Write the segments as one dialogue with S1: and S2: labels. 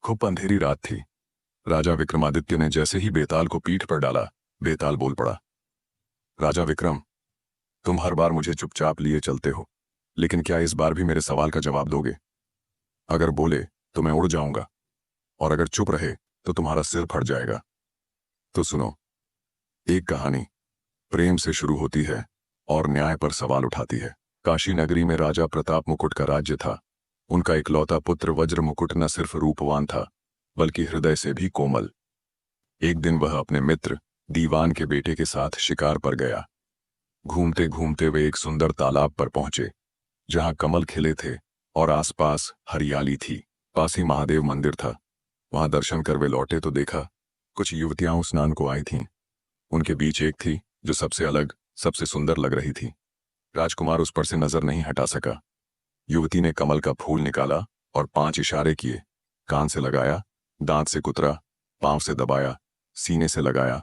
S1: खूब अंधेरी रात थी। राजा विक्रमादित्य ने जैसे ही बेताल को पीठ पर डाला, बेताल बोल पड़ा, राजा विक्रम, तुम हर बार मुझे चुपचाप लिए चलते हो, लेकिन क्या इस बार भी मेरे सवाल का जवाब दोगे? अगर बोले तो मैं उड़ जाऊंगा, और अगर चुप रहे तो तुम्हारा सिर फट जाएगा। तो सुनो, एक कहानी प्रेम से शुरू होती है और न्याय पर सवाल उठाती है। काशी नगरी में राजा प्रताप मुकुट का राज्य था। उनका इकलौता पुत्र वज्र मुकुट न सिर्फ रूपवान था, बल्कि हृदय से भी कोमल। एक दिन वह अपने मित्र दीवान के बेटे के साथ शिकार पर गया। घूमते घूमते वे एक सुंदर तालाब पर पहुंचे, जहां कमल खिले थे और आसपास हरियाली थी। पास ही महादेव मंदिर था। वहां दर्शन कर वे लौटे तो देखा, कुछ युवतियां स्नान को आई थीं। उनके बीच एक थी जो सबसे अलग, सबसे सुंदर लग रही थी। राजकुमार उस पर से नजर नहीं हटा सका। युवती ने कमल का फूल निकाला और 5 इशारे किए। कान से लगाया, दांत से कुतरा, पांव से दबाया, सीने से लगाया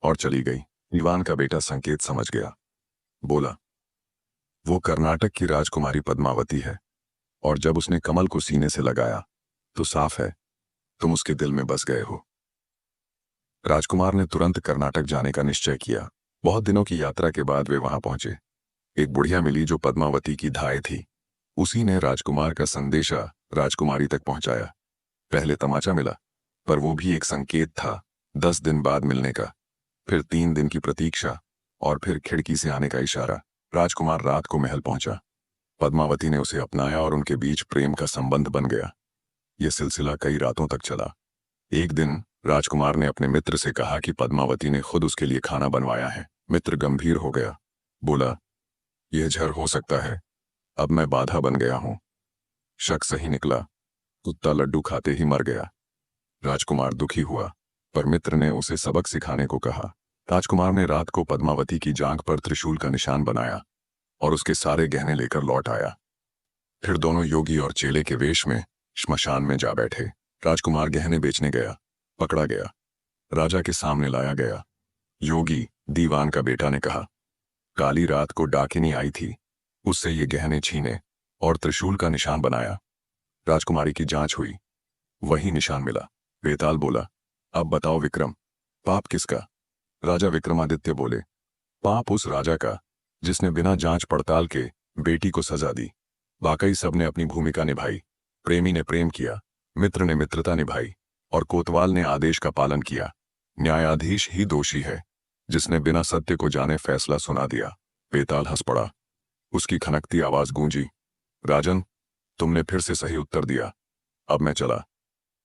S1: और चली गई। दीवान का बेटा संकेत समझ गया। बोला, वो कर्नाटक की राजकुमारी पद्मावती है, और जब उसने कमल को सीने से लगाया तो साफ है तुम उसके दिल में बस गए हो। राजकुमार ने तुरंत कर्नाटक जाने का निश्चय किया। बहुत दिनों की यात्रा के बाद वे वहां पहुंचे। एक बुढ़िया मिली जो पद्मावती की धाय थी। उसी ने राजकुमार का संदेशा राजकुमारी तक पहुंचाया। पहले तमाचा मिला, पर वो भी एक संकेत था। 10 दिन बाद मिलने का, फिर 3 दिन की प्रतीक्षा, और फिर खिड़की से आने का इशारा। राजकुमार रात को महल पहुंचा। पद्मावती ने उसे अपनाया और उनके बीच प्रेम का संबंध बन गया। यह सिलसिला कई रातों तक चला। एक दिन राजकुमार ने अपने मित्र से कहा कि पद्मावती ने खुद उसके लिए खाना बनवाया है। मित्र गंभीर हो गया। बोला, यह झर हो सकता है, अब मैं बाधा बन गया हूं। शक सही निकला, कुत्ता लड्डू खाते ही मर गया। राजकुमार दुखी हुआ, पर मित्र ने उसे सबक सिखाने को कहा। राजकुमार ने रात को पद्मावती की जांघ पर त्रिशूल का निशान बनाया और उसके सारे गहने लेकर लौट आया। फिर दोनों योगी और चेले के वेश में श्मशान में जा बैठे। राजकुमार गहने बेचने गया, पकड़ा गया, राजा के सामने लाया गया। योगी दीवान का बेटा ने कहा, काली रात को डाकिनी आई थी, उससे ये गहने छीने और त्रिशूल का निशान बनाया। राजकुमारी की जांच हुई, वही निशान मिला। बेताल बोला, अब बताओ विक्रम, पाप किसका? राजा विक्रमादित्य बोले, पाप उस राजा का जिसने बिना जांच पड़ताल के बेटी को सजा दी। वाकई सबने अपनी भूमिका निभाई। प्रेमी ने प्रेम किया, मित्र ने मित्रता निभाई, और कोतवाल ने आदेश का पालन किया। न्यायाधीश ही दोषी है जिसने बिना सत्य को जाने फैसला सुना दिया। बेताल हंस पड़ा। उसकी खनकती आवाज गूंजी, राजन, तुमने फिर से सही उत्तर दिया। अब मैं चला।